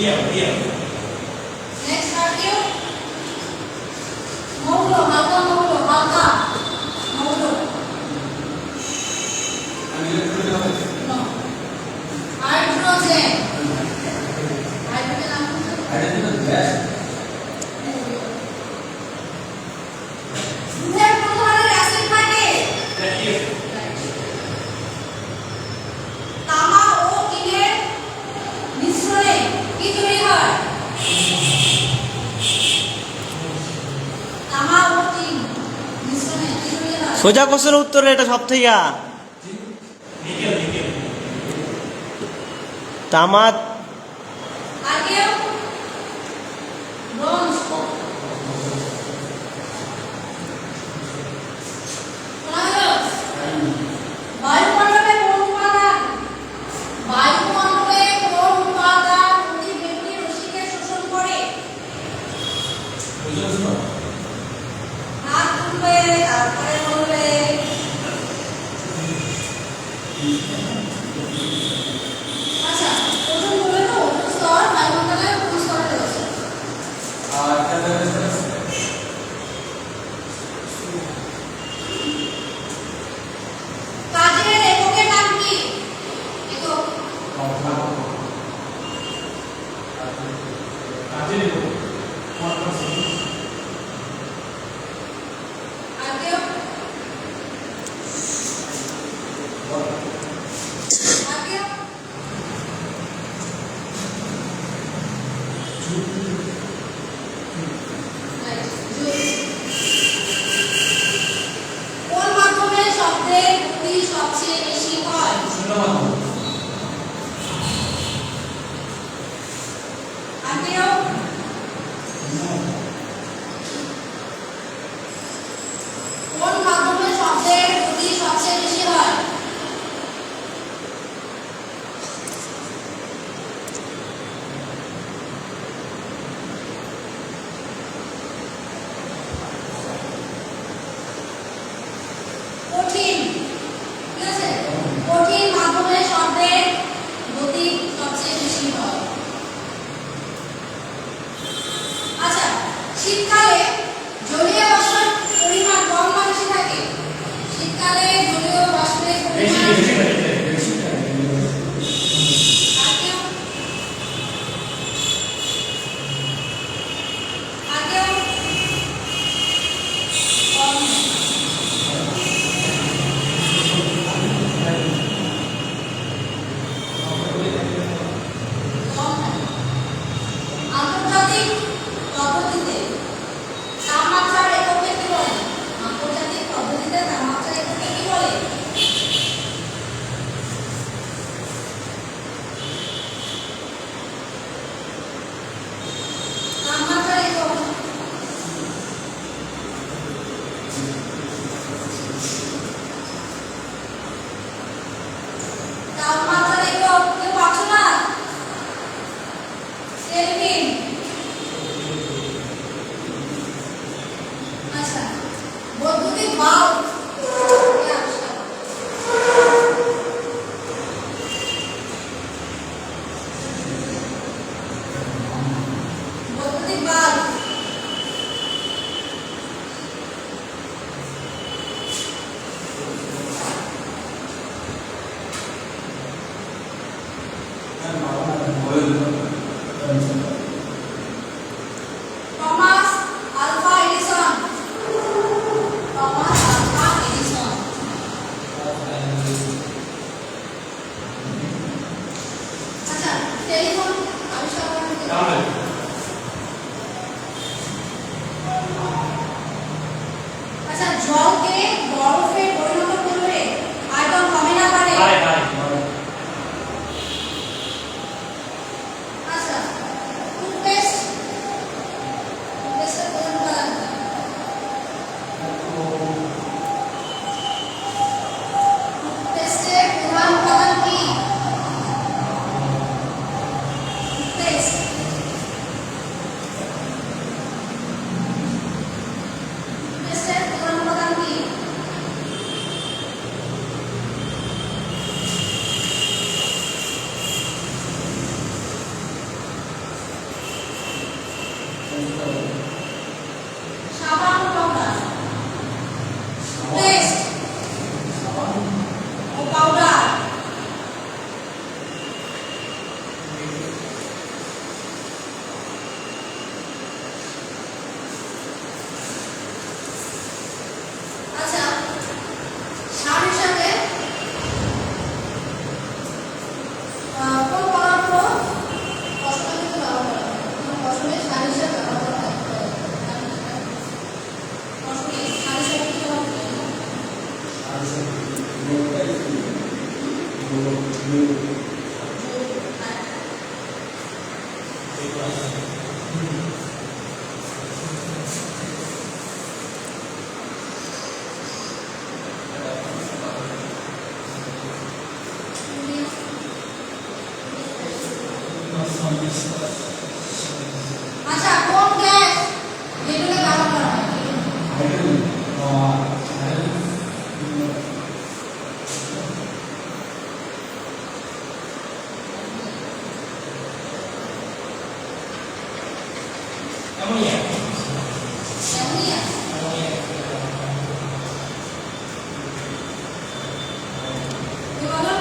Next argue. Maulo, halka. Maulo. No. Hydrogen. Hydrogen is gas. দুধের কোন ধরনের acid থাকে? তামা ও টিনের মিশ্রণে কি তৈরি হয়? তামা ও টিন মিশ্রণে কি তৈরি হয়? সোজা কোশ্চেনের উত্তর এটা সব থেকে তামা আগে ব্রোঞ্জ বায়ুমণ্ডলে কোন উপাদান অতি বেগুনি রশ্মিকে শোষণ করে? হাত তুলবে, তারপরে বলবে। আচ্ছা, প্রথম বলবে তো ওজন স্তর বায়ুমণ্ডলে কোন স্তরে রয়েছে? কাজের এককের নাম কি? একক। আগে কোন মাধ্যমে শব্দের গতি সবচেয়ে বেশি হয়? আগেও কোন মাধ্যমে শব্দের গতি সবচেয়ে বেশি হয়? কঠিন। ঠিক আছে, কঠিন মাধ্যমে শব্দের গতি সবচেয়ে বেশি হয়। আচ্ছা, শীতকালে জলীয় বাষ্পের পরিমাণ কম না বেশি থাকে? শীতকালে জলীয় বাষ্পের পরিমাণ আগেও কম। আন্তর্জাতিক পদ্ধতিতে তাপমাত্রার এককে কি বলে? আন্তর্জাতিক পদ্ধতিতে তাপমাত্রার এককে কি বলে? তাপমাত্রার একক। তাপমাত্রার একক কেউ পাচ্ছ না? কেলভিন। আচ্ছা, বৈদ্যুতিক বাল্ব কে আবিষ্কার করে? বৈদ্যুতিক bulb Thomas Alva Edison. Thomas Alva Edison. আচ্ছা, টেলিফোন আবিষ্কার করেন কে? আচ্ছা, জলকে বরফে পরিণত করলে আয়তন কমে না পারে? আচ্ছা, টুথপেস্টের প্রধান উপাদান কি? টুথপেস্টের প্রধান উপাদান কি? টুথপেস্ট আচ্ছা কোন গ্যাস যেগুলো গরম করা হয়? অ্যামোনিয়া। কি বলো?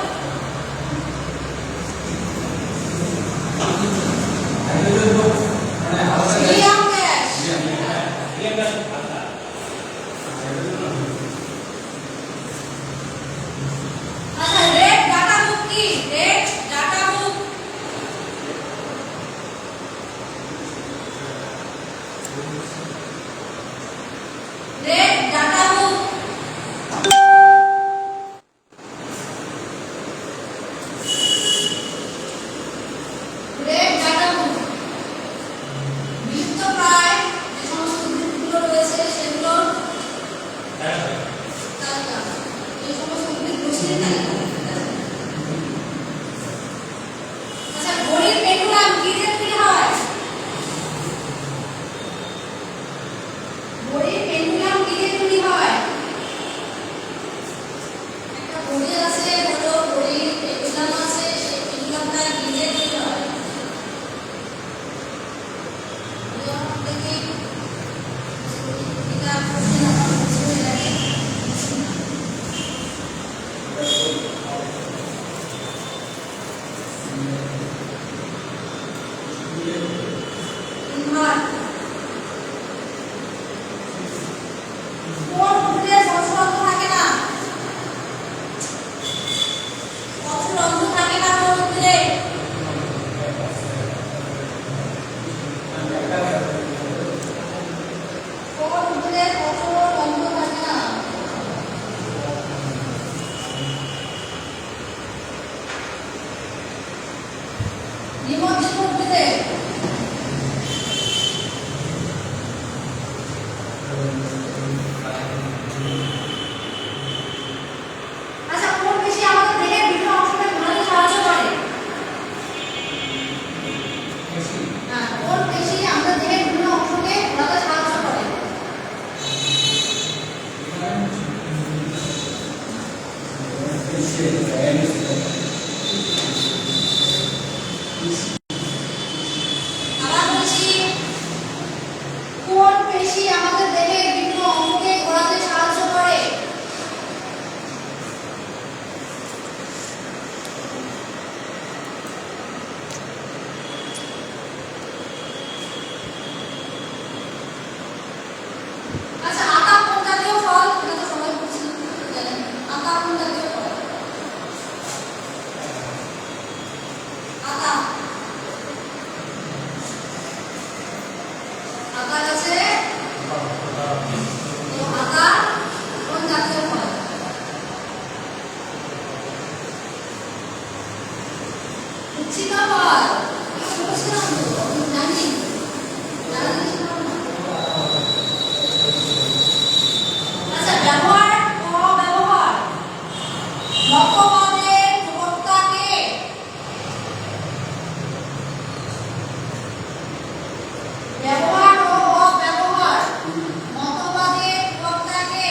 Helium gas. আচ্ছা রেড ডাটা বুক কি? Red data book red data book red data book বিলুপ্ত প্রায় যে সমস্ত উদ্ভিদগুলো রয়েছে সেগুলোর তালিকা, এই সমস্ত উদ্ভিদ গোষ্ঠীর তালিকা। আচ্ছা ঘড়ির পেন্ডুলাম কি দিয়ে তৈরি হয়? ঘড়ির পেন্ডুলাম কি দিয়ে তৈরি হয়? একটা ঘড়ি আছে, হলো ঘড়ির পেন্ডুলাম আছে, সেই পেন্ডুলামটা কি দিয়ে তৈরি হয়? উদাহরণ থেকে এটা প্রশ্ন আমার বুঝে লাগে। ইনভার্ট কোন উদ্ভিদে সচরাচর থাকে না? সচরাচর থাকে না কোন উদ্ভিদে? কোন উদ্ভিদে সচরাচর থাকে না? নিমজ্জিত উদ্ভিদে। আচ্ছা কোন পেশি আমাদের দেহের বিভিন্ন অংশকে ঘোরাতে সাহায্য করে? হ্যাঁ, কোন পেশি আমাদের দেহের বিভিন্ন অংশকে ঘোরাতে সাহায্য করে? আবার বলছি, কোন পেশি আমাদের দেহের বিভিন্ন অঙ্গকে ঘোরাতে সাহায্য করে? আচ্ছা আতা কোন জাতীয় ফল? এটা তো সবাই জানেন। আতা কোন জাতীয় ফল? আতা। আতা আছে, তো আতা কোন জাতীয় ফল? উচ্ছিষ্ট ফল। শুনেছিলাম তো, আমি জানি। জানা জিনিস না। আচ্ছা ব্যবহার অব্যবহার মতবাদের প্রবক্তা কে? ব্যবহার ও অব্যবহার মতবাদের প্রবক্তা কে?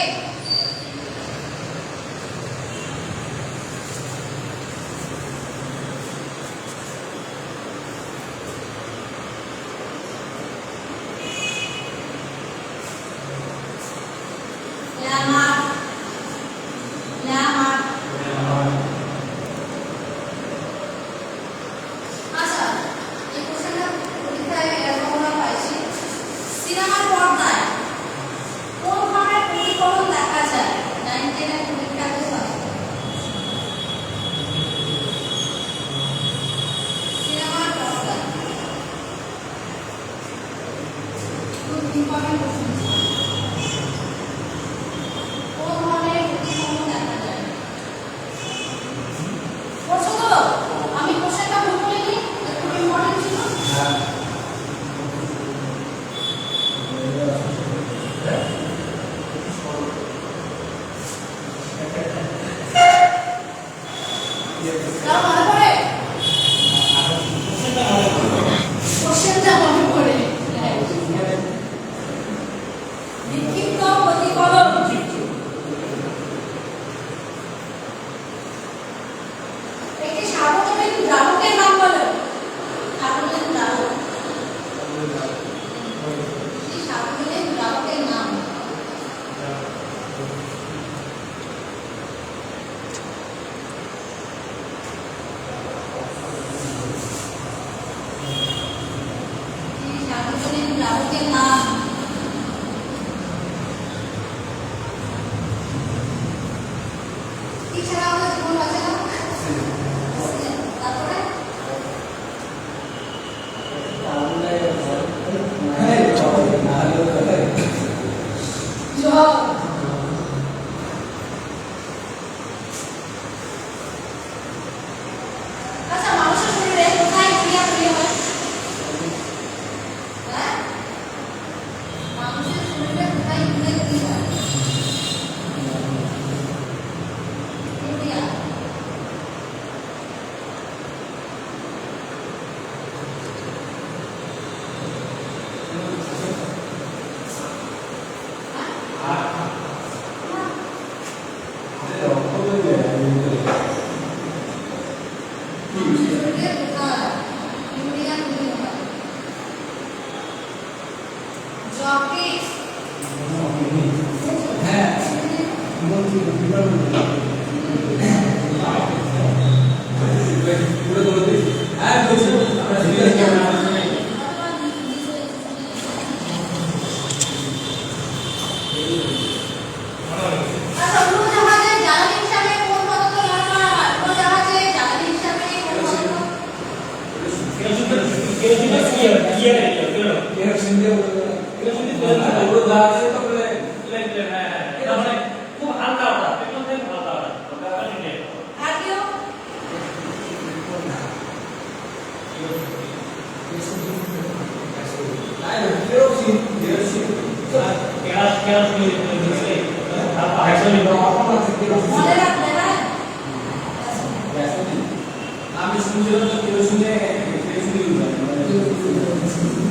আমার শরীরে কোথায় ইউরিয়ান গুলি হয় জকিস হ্যাঁ পুরো বলতে হ্যাঁ বলছি আমরা সিরিয়াস ক্যামেরা আচ্ছা উড়োজাহাজের জ্বালানি হিসাবে কোন পদার্থ ব্যবহার করা হয় উড়োজাহাজের জ্বালানি হিসাবে কোন পদার্থ কেরোসিন দিয়ে পুরো দাঁড়াতে তো বলে আর কেউ কেরোসিন মনে রাখবে হ্যাঁ আমি শুনছিলাম কেরোসিনে কেরোসিন ইউজ হয়